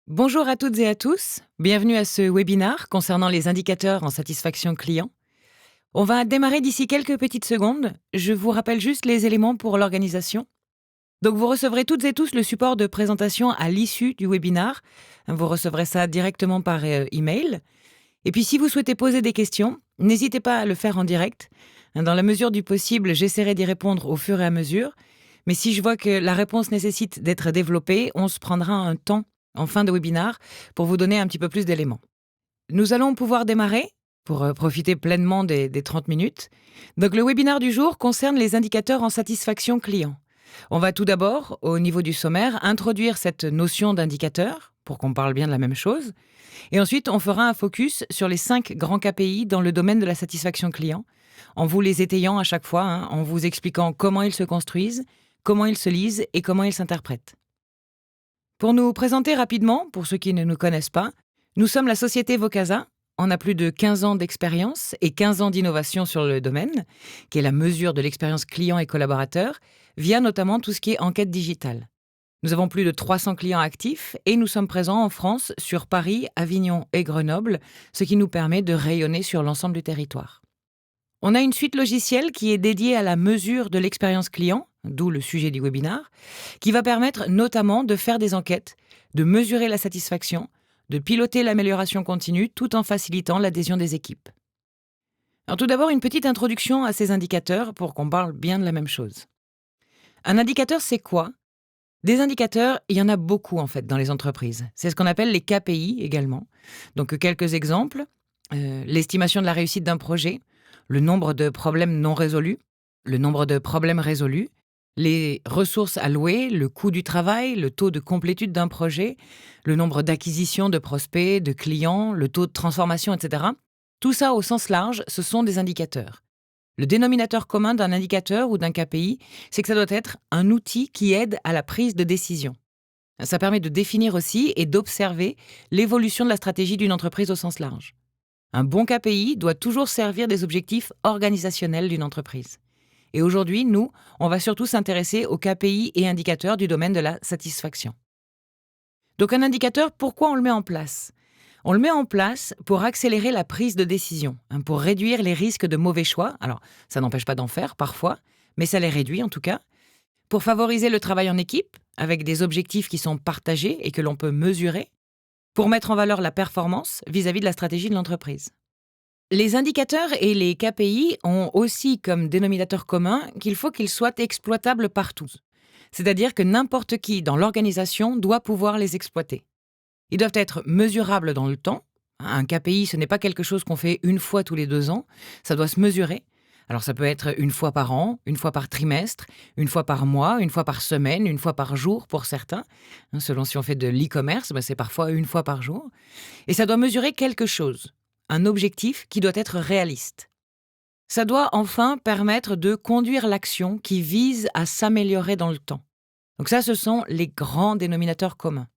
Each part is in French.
Bonjour à toutes et à tous, bienvenue à ce webinaire concernant les indicateurs en satisfaction client. On va démarrer d'ici quelques petites secondes. Je vous rappelle juste les éléments pour l'organisation. Donc vous recevrez toutes et tous le support de présentation à l'issue du webinaire. Vous recevrez ça directement par email. Et puis si vous souhaitez poser des questions, n'hésitez pas à le faire en direct. Dans la mesure du possible, j'essaierai d'y répondre au fur et à mesure. Mais si je vois que la réponse nécessite d'être développée, on se prendra un temps en fin de webinaire pour vous donner un petit peu plus d'éléments. Nous allons pouvoir démarrer pour profiter pleinement des 30 minutes. Donc le webinaire du jour concerne les indicateurs en satisfaction client. On va tout d'abord, au niveau du sommaire, introduire cette notion d'indicateur pour qu'on parle bien de la même chose. Et ensuite, on fera un focus sur les 5 grands KPI dans le domaine de la satisfaction client, en vous les étayant à chaque fois, en vous expliquant comment ils se construisent, comment ils se lisent et comment ils s'interprètent. Pour nous présenter rapidement, pour ceux qui ne nous connaissent pas, nous sommes la société Vocasa. On a plus de 15 ans d'expérience et 15 ans d'innovation sur le domaine, qui est la mesure de l'expérience client et collaborateur, via notamment tout ce qui est enquête digitale. Nous avons plus de 300 clients actifs et nous sommes présents en France sur Paris, Avignon et Grenoble, ce qui nous permet de rayonner sur l'ensemble du territoire. On a une suite logicielle qui est dédiée à la mesure de l'expérience client, d'où le sujet du webinaire, qui va permettre notamment de faire des enquêtes, de mesurer la satisfaction, de piloter l'amélioration continue tout en facilitant l'adhésion des équipes. Alors tout d'abord, une petite introduction à ces indicateurs pour qu'on parle bien de la même chose. Un indicateur, c'est quoi ? Des indicateurs, il y en a beaucoup en fait dans les entreprises. C'est ce qu'on appelle les KPI également. Donc quelques exemples, l'estimation de la réussite d'un projet, le nombre de problèmes non résolus, le nombre de problèmes résolus, les ressources allouées, le coût du travail, le taux de complétude d'un projet, le nombre d'acquisitions de prospects, de clients, le taux de transformation, etc. Tout ça au sens large, ce sont des indicateurs. Le dénominateur commun d'un indicateur ou d'un KPI, c'est que ça doit être un outil qui aide à la prise de décision. Ça permet de définir aussi et d'observer l'évolution de la stratégie d'une entreprise au sens large. Un bon KPI doit toujours servir des objectifs organisationnels d'une entreprise. Et aujourd'hui, nous, on va surtout s'intéresser aux KPI et indicateurs du domaine de la satisfaction. Donc un indicateur, pourquoi on le met en place ? On le met en place pour accélérer la prise de décision, pour réduire les risques de mauvais choix. Alors, ça n'empêche pas d'en faire parfois, mais ça les réduit en tout cas. Pour favoriser le travail en équipe, avec des objectifs qui sont partagés et que l'on peut mesurer. Pour mettre en valeur la performance vis-à-vis de la stratégie de l'entreprise. Les indicateurs et les KPI ont aussi comme dénominateur commun qu'il faut qu'ils soient exploitables par tous. C'est-à-dire que n'importe qui dans l'organisation doit pouvoir les exploiter. Ils doivent être mesurables dans le temps. Un KPI, ce n'est pas quelque chose qu'on fait une fois tous les 2 ans. Ça doit se mesurer. Alors ça peut être une fois par an, une fois par trimestre, une fois par mois, une fois par semaine, une fois par jour pour certains. Selon si on fait de l'e-commerce, c'est parfois une fois par jour. Et ça doit mesurer quelque chose, un objectif qui doit être réaliste. Ça doit enfin permettre de conduire l'action qui vise à s'améliorer dans le temps. Donc ça, ce sont les grands dénominateurs communs.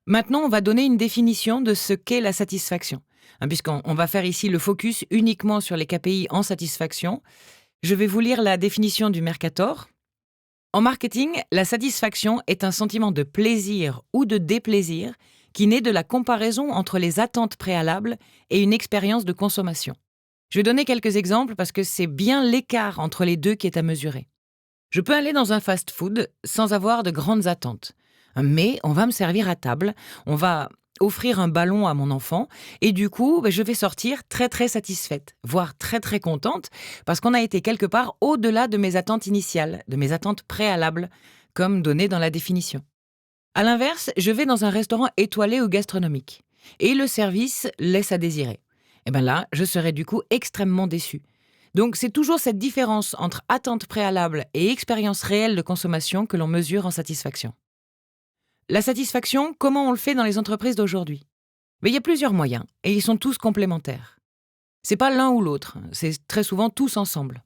Maintenant, on va donner une définition de ce qu'est la satisfaction. Puisqu'on va faire ici le focus uniquement sur les KPI en satisfaction, je vais vous lire la définition du Mercator. En marketing, la satisfaction est un sentiment de plaisir ou de déplaisir qui naît de la comparaison entre les attentes préalables et une expérience de consommation. Je vais donner quelques exemples parce que c'est bien l'écart entre les deux qui est à mesurer. Je peux aller dans un fast-food sans avoir de grandes attentes. Mais on va me servir à table, on va offrir un ballon à mon enfant et du coup, je vais sortir très très satisfaite, voire très très contente parce qu'on a été quelque part au-delà de mes attentes initiales, de mes attentes préalables, comme donné dans la définition. À l'inverse, je vais dans un restaurant étoilé ou gastronomique et le service laisse à désirer. Et là, je serai du coup extrêmement déçue. Donc c'est toujours cette différence entre attente préalable et expérience réelle de consommation que l'on mesure en satisfaction. La satisfaction, comment on le fait dans les entreprises d'aujourd'hui ? Il y a plusieurs moyens, et ils sont tous complémentaires. C'est pas l'un ou l'autre, c'est très souvent tous ensemble.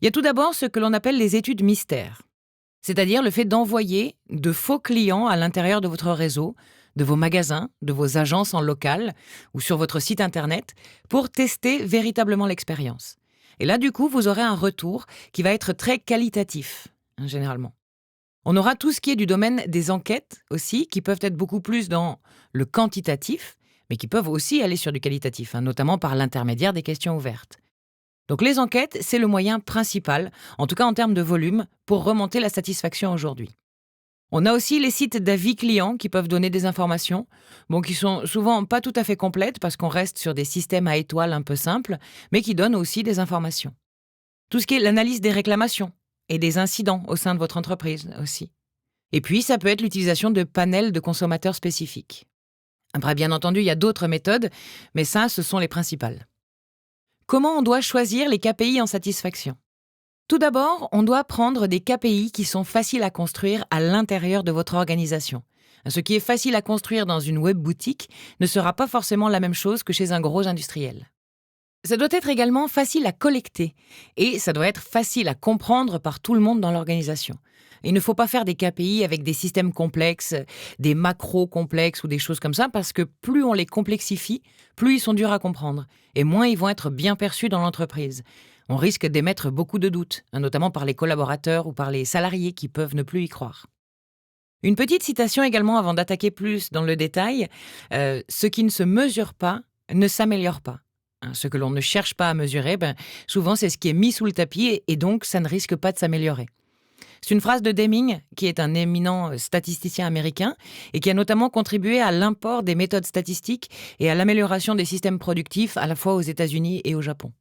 Il y a tout d'abord ce que l'on appelle les études mystères, c'est-à-dire le fait d'envoyer de faux clients à l'intérieur de votre réseau, de vos magasins, de vos agences en local ou sur votre site internet pour tester véritablement l'expérience. Et là, du coup, vous aurez un retour qui va être très qualitatif, généralement. On aura tout ce qui est du domaine des enquêtes aussi, qui peuvent être beaucoup plus dans le quantitatif, mais qui peuvent aussi aller sur du qualitatif, notamment par l'intermédiaire des questions ouvertes. Donc les enquêtes, c'est le moyen principal, en tout cas en termes de volume, pour remonter la satisfaction aujourd'hui. On a aussi les sites d'avis clients qui peuvent donner des informations, qui sont souvent pas tout à fait complètes parce qu'on reste sur des systèmes à étoiles un peu simples, mais qui donnent aussi des informations. Tout ce qui est l'analyse des réclamations et des incidents au sein de votre entreprise aussi. Et puis, ça peut être l'utilisation de panels de consommateurs spécifiques. Après, bien entendu, il y a d'autres méthodes, mais ça, ce sont les principales. Comment on doit choisir les KPI en satisfaction ? Tout d'abord, on doit prendre des KPI qui sont faciles à construire à l'intérieur de votre organisation. Ce qui est facile à construire dans une web boutique ne sera pas forcément la même chose que chez un gros industriel. Ça doit être également facile à collecter et ça doit être facile à comprendre par tout le monde dans l'organisation. Il ne faut pas faire des KPI avec des systèmes complexes, des macros complexes ou des choses comme ça parce que plus on les complexifie, plus ils sont durs à comprendre et moins ils vont être bien perçus dans l'entreprise. On risque d'émettre beaucoup de doutes, notamment par les collaborateurs ou par les salariés qui peuvent ne plus y croire. Une petite citation également avant d'attaquer plus dans le détail. Ce qui ne se mesure pas ne s'améliore pas. Ce que l'on ne cherche pas à mesurer, souvent c'est ce qui est mis sous le tapis et donc ça ne risque pas de s'améliorer. C'est une phrase de Deming, qui est un éminent statisticien américain et qui a notamment contribué à l'import des méthodes statistiques et à l'amélioration des systèmes productifs à la fois aux États-Unis et au Japon.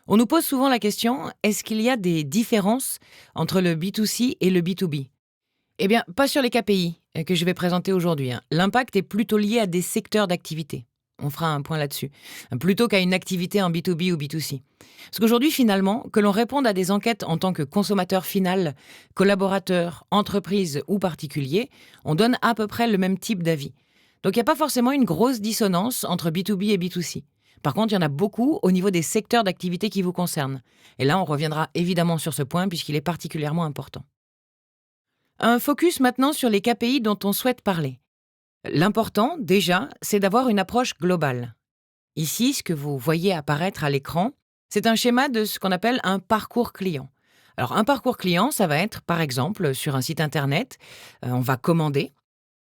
On nous pose souvent la question, est-ce qu'il y a des différences entre le B2C et le B2B ? Eh bien, pas sur les KPI que je vais présenter aujourd'hui. L'impact est plutôt lié à des secteurs d'activité. On fera un point là-dessus, plutôt qu'à une activité en B2B ou B2C. Parce qu'aujourd'hui, finalement, que l'on réponde à des enquêtes en tant que consommateur final, collaborateur, entreprise ou particulier, on donne à peu près le même type d'avis. Donc il n'y a pas forcément une grosse dissonance entre B2B et B2C. Par contre, il y en a beaucoup au niveau des secteurs d'activité qui vous concernent. Et là, on reviendra évidemment sur ce point puisqu'il est particulièrement important. Un focus maintenant sur les KPI dont on souhaite parler. L'important, déjà, c'est d'avoir une approche globale. Ici, ce que vous voyez apparaître à l'écran, c'est un schéma de ce qu'on appelle un parcours client. Alors, un parcours client, ça va être, par exemple, sur un site internet, on va commander.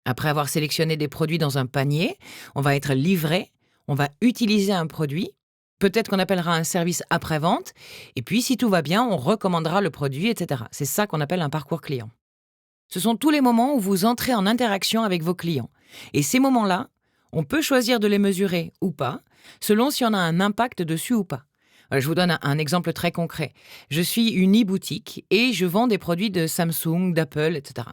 Après avoir sélectionné des produits dans un panier, on va être livré, on va utiliser un produit, peut-être qu'on appellera un service après-vente, et puis, si tout va bien, on recommandera le produit, etc. C'est ça qu'on appelle un parcours client. Ce sont tous les moments où vous entrez en interaction avec vos clients. Et ces moments-là, on peut choisir de les mesurer ou pas, selon si on a un impact dessus ou pas. Je vous donne un exemple très concret. Je suis une e-boutique et je vends des produits de Samsung, d'Apple, etc.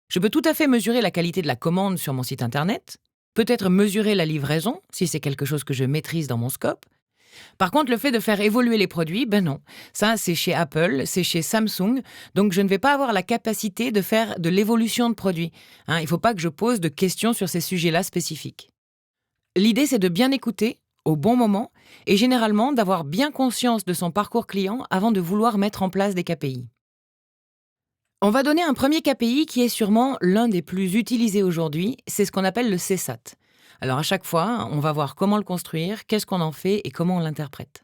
Je peux tout à fait mesurer la qualité de la commande sur mon site internet, peut-être mesurer la livraison, si c'est quelque chose que je maîtrise dans mon scope. Par contre, le fait de faire évoluer les produits, non. Ça, c'est chez Apple, c'est chez Samsung, donc je ne vais pas avoir la capacité de faire de l'évolution de produits. Il ne faut pas que je pose de questions sur ces sujets-là spécifiques. L'idée, c'est de bien écouter, au bon moment, et généralement d'avoir bien conscience de son parcours client avant de vouloir mettre en place des KPI. On va donner un premier KPI qui est sûrement l'un des plus utilisés aujourd'hui, c'est ce qu'on appelle le CSAT. Alors à chaque fois, on va voir comment le construire, qu'est-ce qu'on en fait et comment on l'interprète.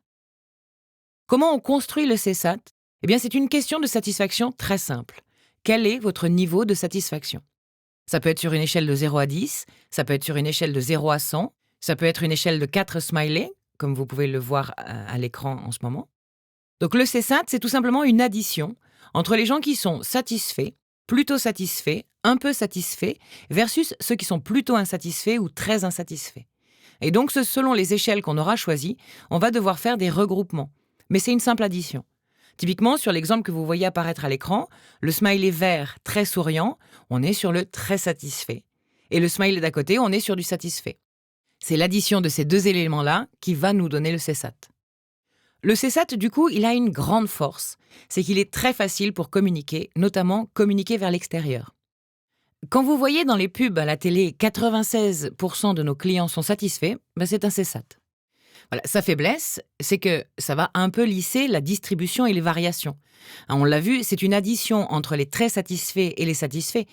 Comment on construit le CSAT ? Eh bien, c'est une question de satisfaction très simple. Quel est votre niveau de satisfaction ? Ça peut être sur une échelle de 0 à 10, ça peut être sur une échelle de 0 à 100, ça peut être une échelle de 4 smileys, comme vous pouvez le voir à l'écran en ce moment. Donc le CSAT, c'est tout simplement une addition entre les gens qui sont satisfaits, plutôt satisfaits, un peu satisfaits, versus ceux qui sont plutôt insatisfaits ou très insatisfaits. Et donc, selon les échelles qu'on aura choisies, on va devoir faire des regroupements. Mais c'est une simple addition. Typiquement, sur l'exemple que vous voyez apparaître à l'écran, le smiley vert très souriant, on est sur le très satisfait. Et le smiley d'à côté, on est sur du satisfait. C'est l'addition de ces deux éléments-là qui va nous donner le CSAT. Le CSAT, du coup, il a une grande force. C'est qu'il est très facile pour communiquer, notamment communiquer vers l'extérieur. Quand vous voyez dans les pubs à la télé 96% de nos clients sont satisfaits, c'est un CSAT. Voilà, sa faiblesse, c'est que ça va un peu lisser la distribution et les variations. On l'a vu, c'est une addition entre les très satisfaits et les satisfaits.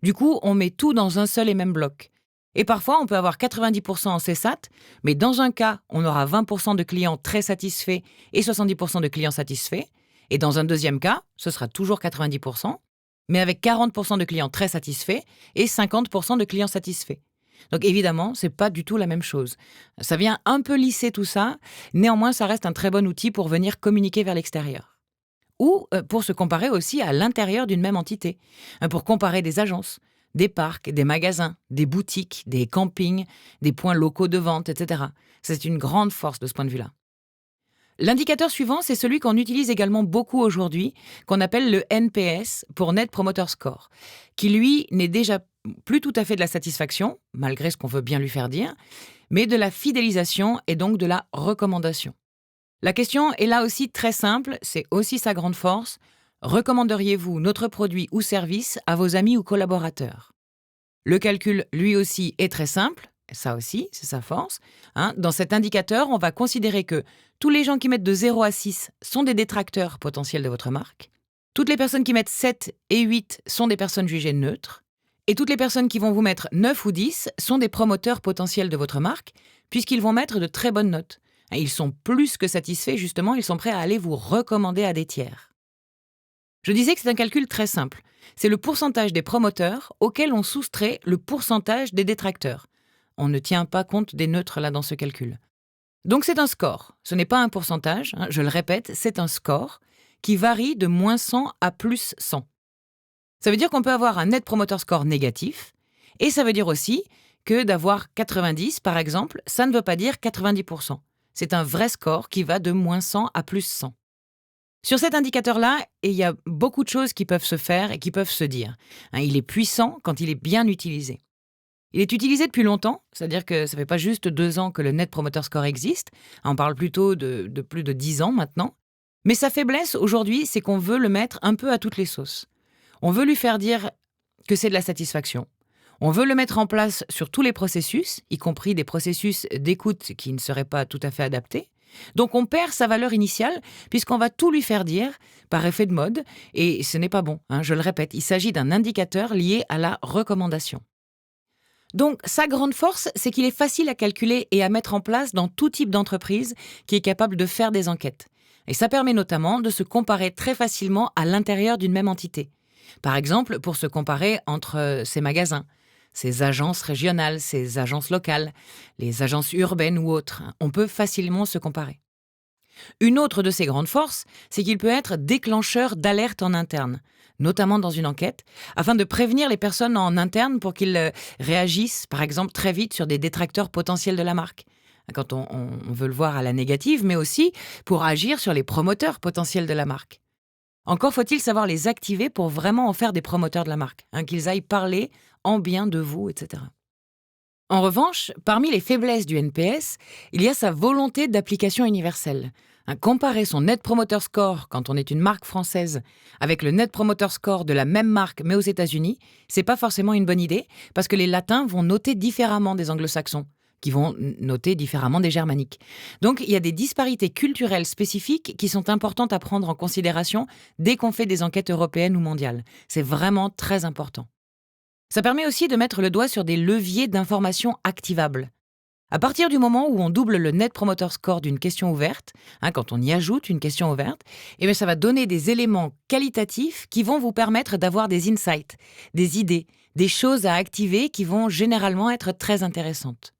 Du coup, on met tout dans un seul et même bloc. Et parfois, on peut avoir 90% en CSAT, mais dans un cas, on aura 20% de clients très satisfaits et 70% de clients satisfaits. Et dans un deuxième cas, ce sera toujours 90%, mais avec 40% de clients très satisfaits et 50% de clients satisfaits. Donc évidemment, c'est pas du tout la même chose. Ça vient un peu lisser tout ça, néanmoins ça reste un très bon outil pour venir communiquer vers l'extérieur. Ou pour se comparer aussi à l'intérieur d'une même entité, pour comparer des agences, des parcs, des magasins, des boutiques, des campings, des points locaux de vente, etc. C'est une grande force de ce point de vue-là. L'indicateur suivant, c'est celui qu'on utilise également beaucoup aujourd'hui, qu'on appelle le NPS pour Net Promoter Score, qui lui n'est déjà plus tout à fait de la satisfaction, malgré ce qu'on veut bien lui faire dire, mais de la fidélisation et donc de la recommandation. La question est là aussi très simple, c'est aussi sa grande force. Recommanderiez-vous notre produit ou service à vos amis ou collaborateurs ? Le calcul, lui aussi, est très simple. Ça aussi, c'est sa force. Dans cet indicateur, on va considérer que tous les gens qui mettent de 0 à 6 sont des détracteurs potentiels de votre marque. Toutes les personnes qui mettent 7 et 8 sont des personnes jugées neutres. Et toutes les personnes qui vont vous mettre 9 ou 10 sont des promoteurs potentiels de votre marque, puisqu'ils vont mettre de très bonnes notes. Ils sont plus que satisfaits, justement, ils sont prêts à aller vous recommander à des tiers. Je disais que c'est un calcul très simple. C'est le pourcentage des promoteurs auquel on soustrait le pourcentage des détracteurs. On ne tient pas compte des neutres là dans ce calcul. Donc c'est un score. Ce n'est pas un pourcentage, je le répète, c'est un score qui varie de moins 100 à plus 100. Ça veut dire qu'on peut avoir un Net Promoter Score négatif, et ça veut dire aussi que d'avoir 90, par exemple, ça ne veut pas dire 90%. C'est un vrai score qui va de moins 100 à plus 100. Sur cet indicateur-là, il y a beaucoup de choses qui peuvent se faire et qui peuvent se dire. Il est puissant quand il est bien utilisé. Il est utilisé depuis longtemps, c'est-à-dire que ça ne fait pas juste 2 ans que le Net Promoter Score existe, on parle plutôt de plus de 10 ans maintenant. Mais sa faiblesse aujourd'hui, c'est qu'on veut le mettre un peu à toutes les sauces. On veut lui faire dire que c'est de la satisfaction. On veut le mettre en place sur tous les processus, y compris des processus d'écoute qui ne seraient pas tout à fait adaptés. Donc on perd sa valeur initiale puisqu'on va tout lui faire dire par effet de mode et ce n'est pas bon, je le répète, il s'agit d'un indicateur lié à la recommandation. Donc sa grande force, c'est qu'il est facile à calculer et à mettre en place dans tout type d'entreprise qui est capable de faire des enquêtes. Et ça permet notamment de se comparer très facilement à l'intérieur d'une même entité. Par exemple, pour se comparer entre ses magasins, ses agences régionales, ses agences locales, les agences urbaines ou autres. On peut facilement se comparer. Une autre de ses grandes forces, c'est qu'il peut être déclencheur d'alerte en interne, notamment dans une enquête, afin de prévenir les personnes en interne pour qu'ils réagissent, par exemple, très vite sur des détracteurs potentiels de la marque, quand on veut le voir à la négative, mais aussi pour agir sur les promoteurs potentiels de la marque. Encore faut-il savoir les activer pour vraiment en faire des promoteurs de la marque, qu'ils aillent parler en bien de vous, etc. En revanche, parmi les faiblesses du NPS, il y a sa volonté d'application universelle. Comparer son Net Promoter Score quand on est une marque française avec le Net Promoter Score de la même marque mais aux États-Unis, c'est pas forcément une bonne idée parce que les Latins vont noter différemment des Anglo-Saxons, qui vont noter différemment des Germaniques. Donc il y a des disparités culturelles spécifiques qui sont importantes à prendre en considération dès qu'on fait des enquêtes européennes ou mondiales. C'est vraiment très important. Ça permet aussi de mettre le doigt sur des leviers d'information activables. À partir du moment où on double le Net Promoter Score d'une question ouverte, quand on y ajoute une question ouverte, ça va donner des éléments qualitatifs qui vont vous permettre d'avoir des insights, des idées, des choses à activer qui vont généralement être très intéressantes.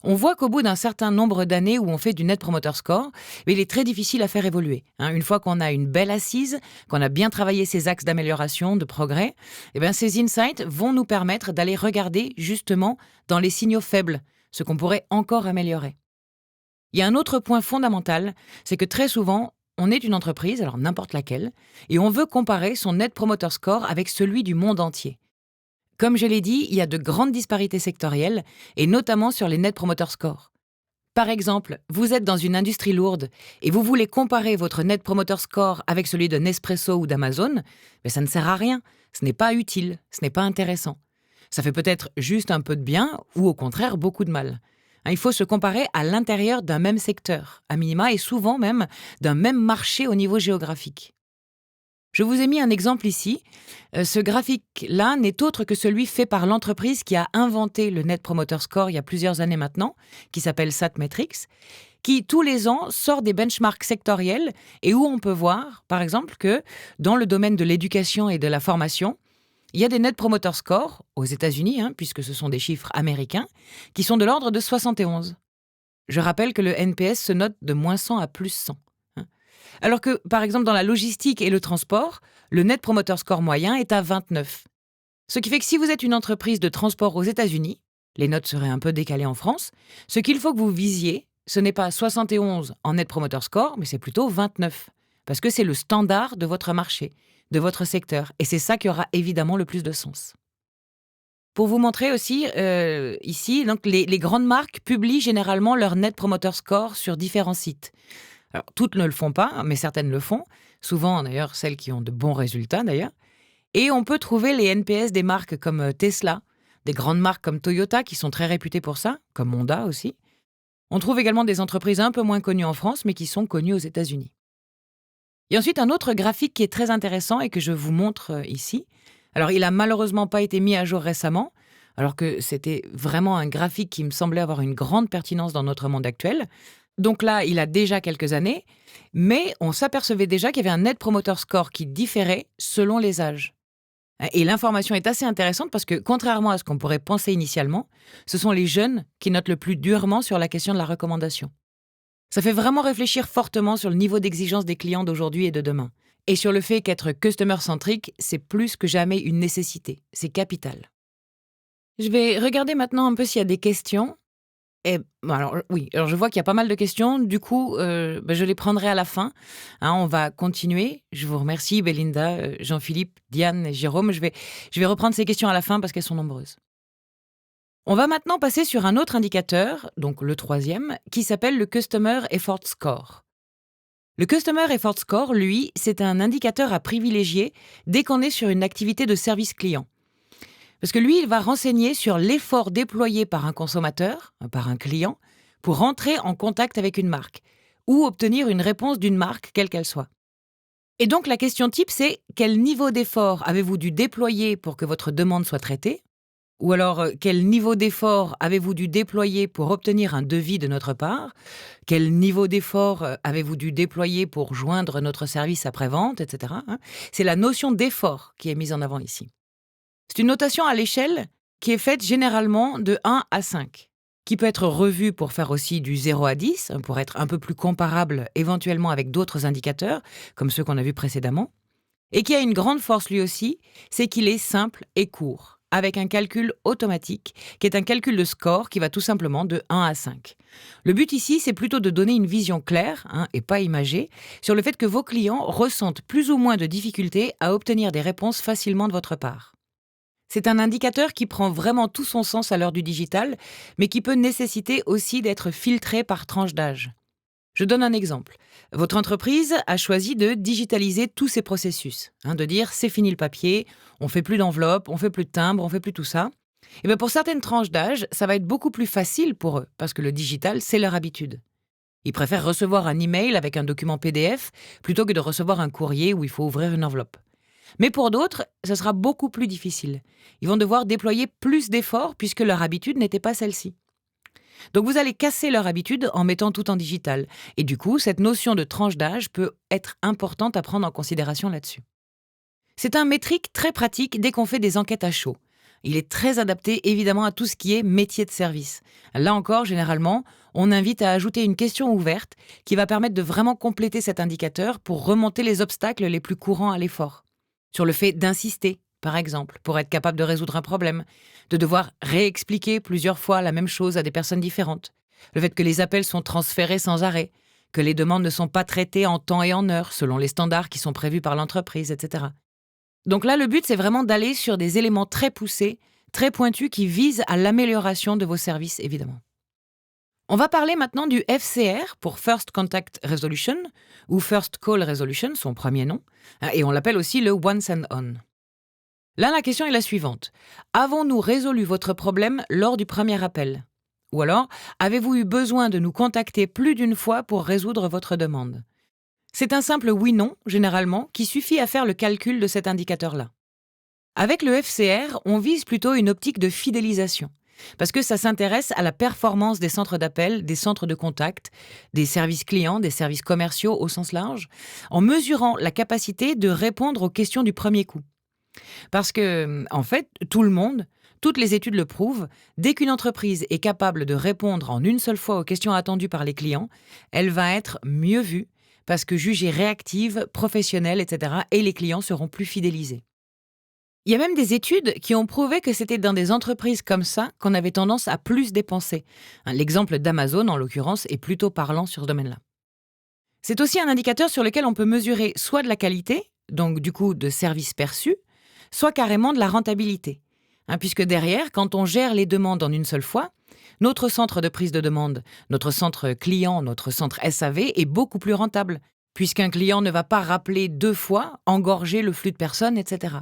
On voit qu'au bout d'un certain nombre d'années où on fait du Net Promoter Score, il est très difficile à faire évoluer. Une fois qu'on a une belle assise, qu'on a bien travaillé ses axes d'amélioration, de progrès, ces insights vont nous permettre d'aller regarder justement dans les signaux faibles, ce qu'on pourrait encore améliorer. Il y a un autre point fondamental, c'est que très souvent, on est une entreprise, alors n'importe laquelle, et on veut comparer son Net Promoter Score avec celui du monde entier. Comme je l'ai dit, il y a de grandes disparités sectorielles, et notamment sur les Net Promoter Score. Par exemple, vous êtes dans une industrie lourde et vous voulez comparer votre Net Promoter Score avec celui de Nespresso ou d'Amazon, mais ça ne sert à rien, ce n'est pas utile, ce n'est pas intéressant. Ça fait peut-être juste un peu de bien ou au contraire beaucoup de mal. Il faut se comparer à l'intérieur d'un même secteur, à minima et souvent même d'un même marché au niveau géographique. Je vous ai mis un exemple ici. Ce graphique-là n'est autre que celui fait par l'entreprise qui a inventé le Net Promoter Score il y a plusieurs années maintenant, qui s'appelle Satmetrix, qui, tous les ans, sort des benchmarks sectoriels et où on peut voir, par exemple, que dans le domaine de l'éducation et de la formation, il y a des Net Promoter Score aux États-Unis, puisque ce sont des chiffres américains, qui sont de l'ordre de 71. Je rappelle que le NPS se note de -100 à +100. Alors que, par exemple, dans la logistique et le transport, le Net Promoter Score moyen est à 29. Ce qui fait que si vous êtes une entreprise de transport aux États-Unis, les notes seraient un peu décalées en France, ce qu'il faut que vous visiez, ce n'est pas 71 en Net Promoter Score, mais c'est plutôt 29. Parce que c'est le standard de votre marché, de votre secteur. Et c'est ça qui aura évidemment le plus de sens. Pour vous montrer aussi, ici, donc les grandes marques publient généralement leur Net Promoter Score sur différents sites. Alors, toutes ne le font pas, mais certaines le font. Souvent, d'ailleurs, celles qui ont de bons résultats, d'ailleurs. Et on peut trouver les NPS des marques comme Tesla, des grandes marques comme Toyota qui sont très réputées pour ça, comme Honda aussi. On trouve également des entreprises un peu moins connues en France, mais qui sont connues aux États-Unis. Et ensuite, un autre graphique qui est très intéressant et que je vous montre ici. Alors, il n'a malheureusement pas été mis à jour récemment, alors que c'était vraiment un graphique qui me semblait avoir une grande pertinence dans notre monde actuel. Donc là, il a déjà quelques années, mais on s'apercevait déjà qu'il y avait un Net Promoter Score qui différait selon les âges. Et l'information est assez intéressante parce que, contrairement à ce qu'on pourrait penser initialement, ce sont les jeunes qui notent le plus durement sur la question de la recommandation. Ça fait vraiment réfléchir fortement sur le niveau d'exigence des clients d'aujourd'hui et de demain. Et sur le fait qu'être customer-centrique, c'est plus que jamais une nécessité. C'est capital. Je vais regarder maintenant un peu s'il y a des questions. Alors je vois qu'il y a pas mal de questions. Du coup, je les prendrai à la fin. On va continuer. Je vous remercie, Belinda, Jean-Philippe, Diane et Jérôme. Je vais reprendre ces questions à la fin parce qu'elles sont nombreuses. On va maintenant passer sur un autre indicateur, donc le 3e, qui s'appelle le Customer Effort Score. Le Customer Effort Score, lui, c'est un indicateur à privilégier dès qu'on est sur une activité de service client. Parce que lui, il va renseigner sur l'effort déployé par un consommateur, par un client, pour rentrer en contact avec une marque ou obtenir une réponse d'une marque, quelle qu'elle soit. Et donc, la question type, c'est quel niveau d'effort avez-vous dû déployer pour que votre demande soit traitée ? Ou alors, quel niveau d'effort avez-vous dû déployer pour obtenir un devis de notre part ? Quel niveau d'effort avez-vous dû déployer pour joindre notre service après-vente, etc. C'est la notion d'effort qui est mise en avant ici. C'est une notation à l'échelle qui est faite généralement de 1 à 5, qui peut être revue pour faire aussi du 0 à 10, pour être un peu plus comparable éventuellement avec d'autres indicateurs, comme ceux qu'on a vus précédemment, et qui a une grande force lui aussi, c'est qu'il est simple et court, avec un calcul automatique, qui est un calcul de score qui va tout simplement de 1 à 5. Le but ici, c'est plutôt de donner une vision claire, et pas imagée, sur le fait que vos clients ressentent plus ou moins de difficultés à obtenir des réponses facilement de votre part. C'est un indicateur qui prend vraiment tout son sens à l'heure du digital, mais qui peut nécessiter aussi d'être filtré par tranche d'âge. Je donne un exemple. Votre entreprise a choisi de digitaliser tous ses processus, de dire c'est fini le papier, on fait plus d'enveloppes, on fait plus de timbres, on fait plus tout ça. Et bien pour certaines tranches d'âge, ça va être beaucoup plus facile pour eux, parce que le digital, c'est leur habitude. Ils préfèrent recevoir un email avec un document PDF plutôt que de recevoir un courrier où il faut ouvrir une enveloppe. Mais pour d'autres, ce sera beaucoup plus difficile. Ils vont devoir déployer plus d'efforts puisque leur habitude n'était pas celle-ci. Donc vous allez casser leur habitude en mettant tout en digital. Et du coup, cette notion de tranche d'âge peut être importante à prendre en considération là-dessus. C'est un métrique très pratique dès qu'on fait des enquêtes à chaud. Il est très adapté évidemment à tout ce qui est métier de service. Là encore, généralement, on invite à ajouter une question ouverte qui va permettre de vraiment compléter cet indicateur pour remonter les obstacles les plus courants à l'effort. Sur le fait d'insister, par exemple, pour être capable de résoudre un problème, de devoir réexpliquer plusieurs fois la même chose à des personnes différentes, le fait que les appels sont transférés sans arrêt, que les demandes ne sont pas traitées en temps et en heure selon les standards qui sont prévus par l'entreprise, etc. Donc là, le but, c'est vraiment d'aller sur des éléments très poussés, très pointus qui visent à l'amélioration de vos services, évidemment. On va parler maintenant du FCR pour First Contact Resolution, ou First Call Resolution, son premier nom, et on l'appelle aussi le Once and On. Là, la question est la suivante. Avons-nous résolu votre problème lors du premier appel ? Ou alors, avez-vous eu besoin de nous contacter plus d'une fois pour résoudre votre demande ? C'est un simple oui-non, généralement, qui suffit à faire le calcul de cet indicateur-là. Avec le FCR, on vise plutôt une optique de fidélisation. Parce que ça s'intéresse à la performance des centres d'appel, des centres de contact, des services clients, des services commerciaux au sens large, en mesurant la capacité de répondre aux questions du premier coup. Parce que, en fait, tout le monde, toutes les études le prouvent, dès qu'une entreprise est capable de répondre en une seule fois aux questions attendues par les clients, elle va être mieux vue, parce que jugée réactive, professionnelle, etc., et les clients seront plus fidélisés. Il y a même des études qui ont prouvé que c'était dans des entreprises comme ça qu'on avait tendance à plus dépenser. L'exemple d'Amazon, en l'occurrence, est plutôt parlant sur ce domaine-là. C'est aussi un indicateur sur lequel on peut mesurer soit de la qualité, donc du coup de services perçus, soit carrément de la rentabilité. Puisque derrière, quand on gère les demandes en une seule fois, notre centre de prise de demande, notre centre client, notre centre SAV est beaucoup plus rentable, puisqu'un client ne va pas rappeler 2 fois, engorger le flux de personnes, etc.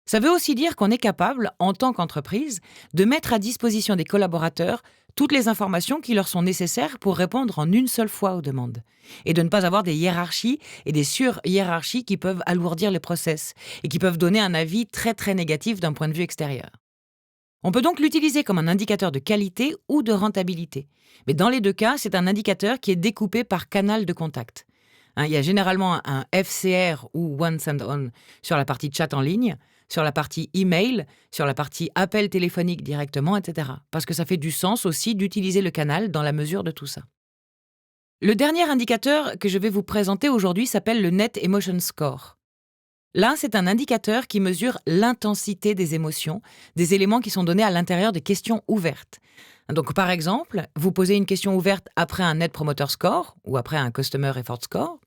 Ça veut aussi dire qu'on est capable, en tant qu'entreprise, de mettre à disposition des collaborateurs toutes les informations qui leur sont nécessaires pour répondre en une seule fois aux demandes. Et de ne pas avoir des hiérarchies et des sur-hiérarchies qui peuvent alourdir les process et qui peuvent donner un avis très très négatif d'un point de vue extérieur. On peut donc l'utiliser comme un indicateur de qualité ou de rentabilité. Mais dans les deux cas, c'est un indicateur qui est découpé par canal de contact. Il y a généralement un FCR ou One Send On sur la partie chat en ligne, sur la partie email, sur la partie appel téléphonique directement, etc. Parce que ça fait du sens aussi d'utiliser le canal dans la mesure de tout ça. Le dernier indicateur que je vais vous présenter aujourd'hui s'appelle le Net Emotion Score. Là, c'est un indicateur qui mesure l'intensité des émotions, des éléments qui sont donnés à l'intérieur des questions ouvertes. Donc, par exemple, vous posez une question ouverte après un Net Promoter Score ou après un Customer Effort Score,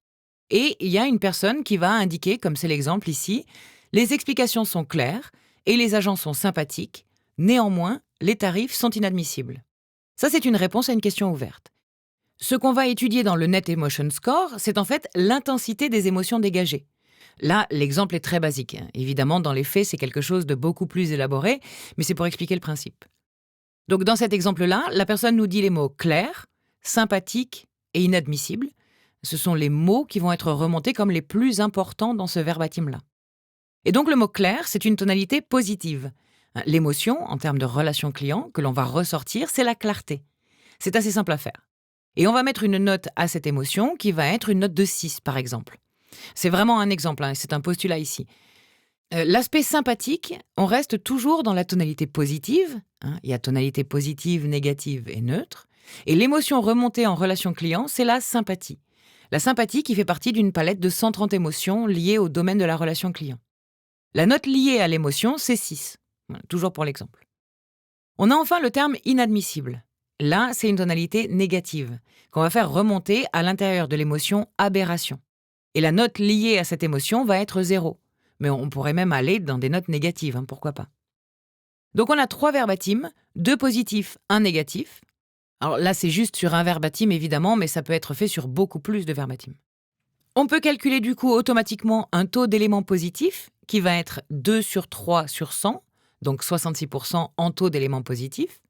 et il y a une personne qui va indiquer, comme c'est l'exemple ici, les explications sont claires et les agents sont sympathiques, néanmoins, les tarifs sont inadmissibles. Ça, c'est une réponse à une question ouverte. Ce qu'on va étudier dans le Net Emotion Score, c'est en fait l'intensité des émotions dégagées. Là, l'exemple est très basique. Évidemment, dans les faits, c'est quelque chose de beaucoup plus élaboré, mais c'est pour expliquer le principe. Donc, dans cet exemple-là, la personne nous dit les mots clair, sympathique et inadmissible. Ce sont les mots qui vont être remontés comme les plus importants dans ce verbatim-là. Et donc, le mot clair, c'est une tonalité positive. L'émotion, en termes de relation client, que l'on va ressortir, c'est la clarté. C'est assez simple à faire. Et on va mettre une note à cette émotion qui va être une note de 6, par exemple. C'est vraiment un exemple, c'est un postulat ici. L'aspect sympathique, on reste toujours dans la tonalité positive. Il y a tonalité positive, négative et neutre. Et l'émotion remontée en relation client, c'est la sympathie. La sympathie qui fait partie d'une palette de 130 émotions liées au domaine de la relation client. La note liée à l'émotion, c'est 6. Toujours pour l'exemple. On a enfin le terme inadmissible. Là, c'est une tonalité négative, qu'on va faire remonter à l'intérieur de l'émotion aberration. Et la note liée à cette émotion va être 0. Mais on pourrait même aller dans des notes négatives, pourquoi pas. Donc on a 3 verbatims, 2 positifs, 1 négatif. Alors là, c'est juste sur un verbatim, évidemment, mais ça peut être fait sur beaucoup plus de verbatims. On peut calculer du coup automatiquement un taux d'éléments positifs, qui va être 2 sur 3 sur 100, donc 66% en taux d'éléments positifs.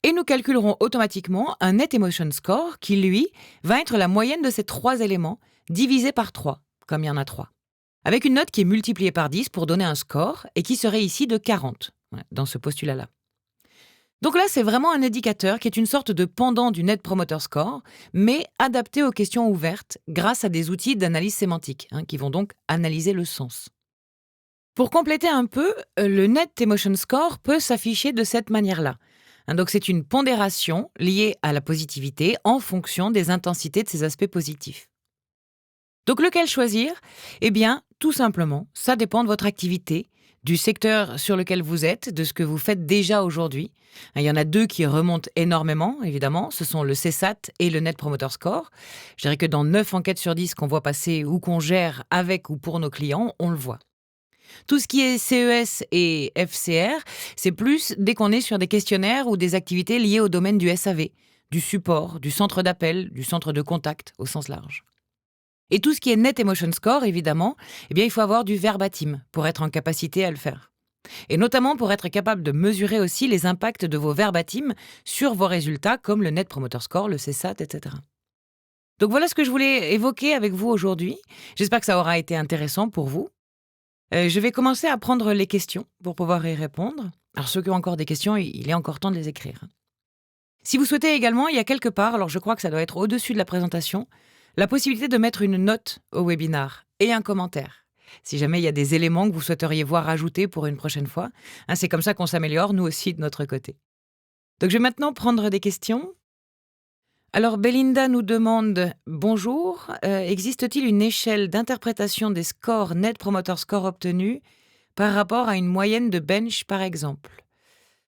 Et nous calculerons automatiquement un Net Emotion Score qui, lui, va être la moyenne de ces 3 éléments divisé par 3, comme il y en a 3. Avec une note qui est multipliée par 10 pour donner un score et qui serait ici de 40, dans ce postulat-là. Donc là, c'est vraiment un indicateur qui est une sorte de pendant du Net Promoter Score, mais adapté aux questions ouvertes grâce à des outils d'analyse sémantique, qui vont donc analyser le sens. Pour compléter un peu, le Net Emotion Score peut s'afficher de cette manière-là. Donc c'est une pondération liée à la positivité en fonction des intensités de ces aspects positifs. Donc lequel choisir ? Eh bien, tout simplement, ça dépend de votre activité, du secteur sur lequel vous êtes, de ce que vous faites déjà aujourd'hui. Il y en a 2 qui remontent énormément, évidemment, ce sont le CSAT et le Net Promoter Score. Je dirais que dans 9 enquêtes sur 10 qu'on voit passer ou qu'on gère avec ou pour nos clients, on le voit. Tout ce qui est CES et FCR, c'est plus dès qu'on est sur des questionnaires ou des activités liées au domaine du SAV, du support, du centre d'appel, du centre de contact au sens large. Et tout ce qui est Net Emotion Score, évidemment, il faut avoir du verbatim pour être en capacité à le faire. Et notamment pour être capable de mesurer aussi les impacts de vos verbatims sur vos résultats, comme le Net Promoter Score, le CSAT, etc. Donc voilà ce que je voulais évoquer avec vous aujourd'hui. J'espère que ça aura été intéressant pour vous. Je vais commencer à prendre les questions pour pouvoir y répondre. Alors ceux qui ont encore des questions, il est encore temps de les écrire. Si vous souhaitez également, il y a quelque part, alors je crois que ça doit être au-dessus de la présentation, la possibilité de mettre une note au webinar et un commentaire. Si jamais il y a des éléments que vous souhaiteriez voir ajoutés pour une prochaine fois, hein, c'est comme ça qu'on s'améliore, nous aussi, de notre côté. Donc je vais maintenant prendre des questions. Alors Belinda nous demande: bonjour, existe-t-il une échelle d'interprétation des scores Net Promoter Score obtenus par rapport à une moyenne de bench par exemple?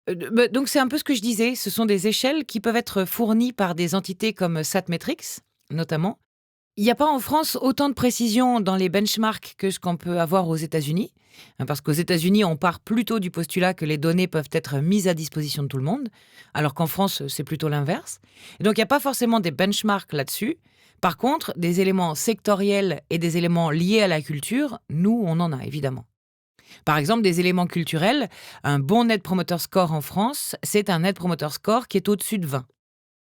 Donc c'est un peu ce que je disais, ce sont des échelles qui peuvent être fournies par des entités comme Satmetrix, notamment. Il n'y a pas en France autant de précision dans les benchmarks que ce qu'on peut avoir aux États-Unis, hein, parce qu'aux États-Unis, on part plutôt du postulat que les données peuvent être mises à disposition de tout le monde, alors qu'en France, c'est plutôt l'inverse. Et donc il n'y a pas forcément des benchmarks là-dessus. Par contre, des éléments sectoriels et des éléments liés à la culture, nous, on en a évidemment. Par exemple, des éléments culturels, un bon Net Promoter Score en France, c'est un Net Promoter Score qui est au-dessus de 20.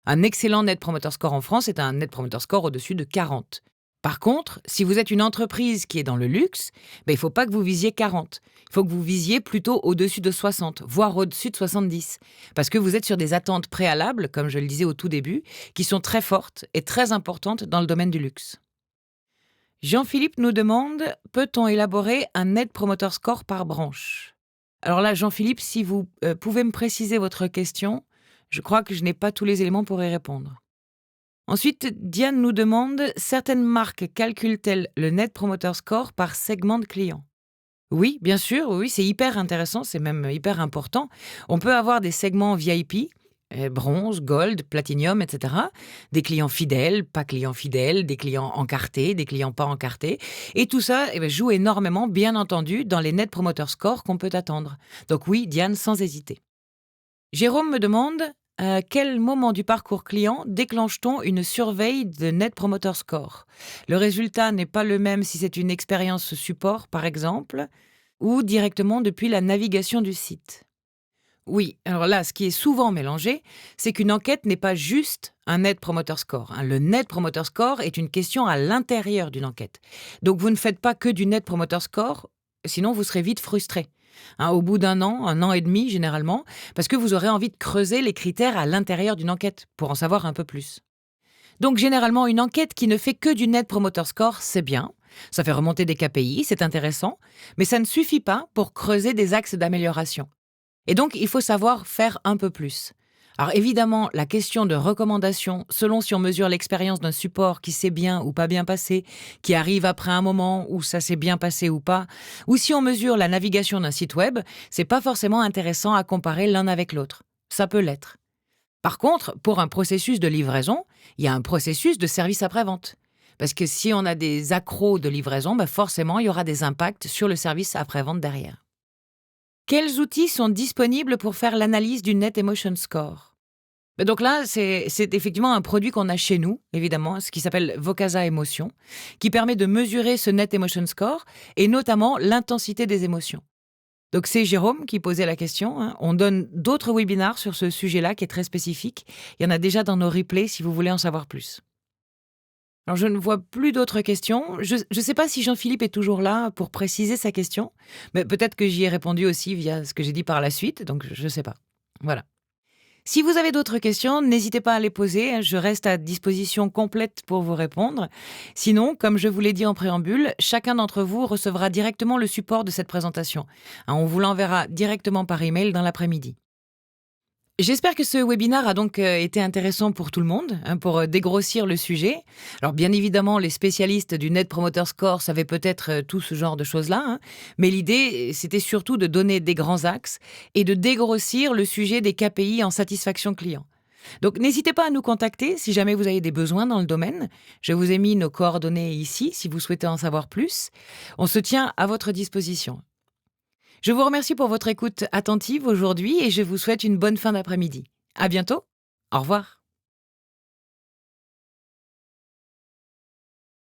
Un excellent Net Promoter Score en France est un Net Promoter Score au-dessus de 40. Par contre, si vous êtes une entreprise qui est dans le luxe, il ne faut pas que vous visiez 40. Il faut que vous visiez plutôt au-dessus de 60, voire au-dessus de 70. Parce que vous êtes sur des attentes préalables, comme je le disais au tout début, qui sont très fortes et très importantes dans le domaine du luxe. Jean-Philippe nous demande: peut-on élaborer un Net Promoter Score par branche? Alors là, Jean-Philippe, si vous pouvez me préciser votre question, je crois que je n'ai pas tous les éléments pour y répondre. Ensuite, Diane nous demande: certaines marques calculent-elles le Net Promoter Score par segment de clients? Oui, bien sûr, oui, c'est hyper intéressant, c'est même hyper important. On peut avoir des segments VIP, bronze, gold, platinum, etc. Des clients fidèles, pas clients fidèles, des clients encartés, des clients pas encartés. Et tout ça joue énormément, bien entendu, dans les Net Promoter Score qu'on peut attendre. Donc oui, Diane, sans hésiter. Jérôme me demande: à quel moment du parcours client déclenche-t-on une surveille de Net Promoter Score? Le résultat n'est pas le même si c'est une expérience support, par exemple, ou directement depuis la navigation du site. Oui, alors là, ce qui est souvent mélangé, c'est qu'une enquête n'est pas juste un Net Promoter Score, hein. Le Net Promoter Score est une question à l'intérieur d'une enquête. Donc vous ne faites pas que du Net Promoter Score, sinon vous serez vite frustré, hein, au bout d'un an, 1 an et demi généralement, parce que vous aurez envie de creuser les critères à l'intérieur d'une enquête pour en savoir un peu plus. Donc généralement, une enquête qui ne fait que du Net Promoter Score, c'est bien. Ça fait remonter des KPI, c'est intéressant, mais ça ne suffit pas pour creuser des axes d'amélioration. Et donc, il faut savoir faire un peu plus. Alors évidemment, la question de recommandation, selon si on mesure l'expérience d'un support qui s'est bien ou pas bien passé, qui arrive après un moment où ça s'est bien passé ou pas, ou si on mesure la navigation d'un site web, c'est pas forcément intéressant à comparer l'un avec l'autre. Ça peut l'être. Par contre, pour un processus de livraison, il y a un processus de service après-vente. Parce que si on a des accros de livraison, forcément, il y aura des impacts sur le service après-vente derrière. Quels outils sont disponibles pour faire l'analyse du Net Emotion Score? Donc là, c'est effectivement un produit qu'on a chez nous, évidemment, ce qui s'appelle Vocasa Emotion, qui permet de mesurer ce Net Emotion Score et notamment l'intensité des émotions. Donc c'est Jérôme qui posait la question, hein. On donne d'autres webinars sur ce sujet-là qui est très spécifique. Il y en a déjà dans nos replays si vous voulez en savoir plus. Alors je ne vois plus d'autres questions. Je ne sais pas si Jean-Philippe est toujours là pour préciser sa question, mais peut-être que j'y ai répondu aussi via ce que j'ai dit par la suite, donc je ne sais pas. Voilà. Si vous avez d'autres questions, n'hésitez pas à les poser, hein. Je reste à disposition complète pour vous répondre. Sinon, comme je vous l'ai dit en préambule, chacun d'entre vous recevra directement le support de cette présentation, hein. On vous l'enverra directement par email dans l'après-midi. J'espère que ce webinaire a donc été intéressant pour tout le monde, hein, pour dégrossir le sujet. Alors bien évidemment, les spécialistes du Net Promoter Score savaient peut-être tout ce genre de choses-là, hein, mais l'idée, c'était surtout de donner des grands axes et de dégrossir le sujet des KPI en satisfaction client. Donc n'hésitez pas à nous contacter si jamais vous avez des besoins dans le domaine. Je vous ai mis nos coordonnées ici si vous souhaitez en savoir plus. On se tient à votre disposition. Je vous remercie pour votre écoute attentive aujourd'hui et je vous souhaite une bonne fin d'après-midi. À bientôt. Au revoir.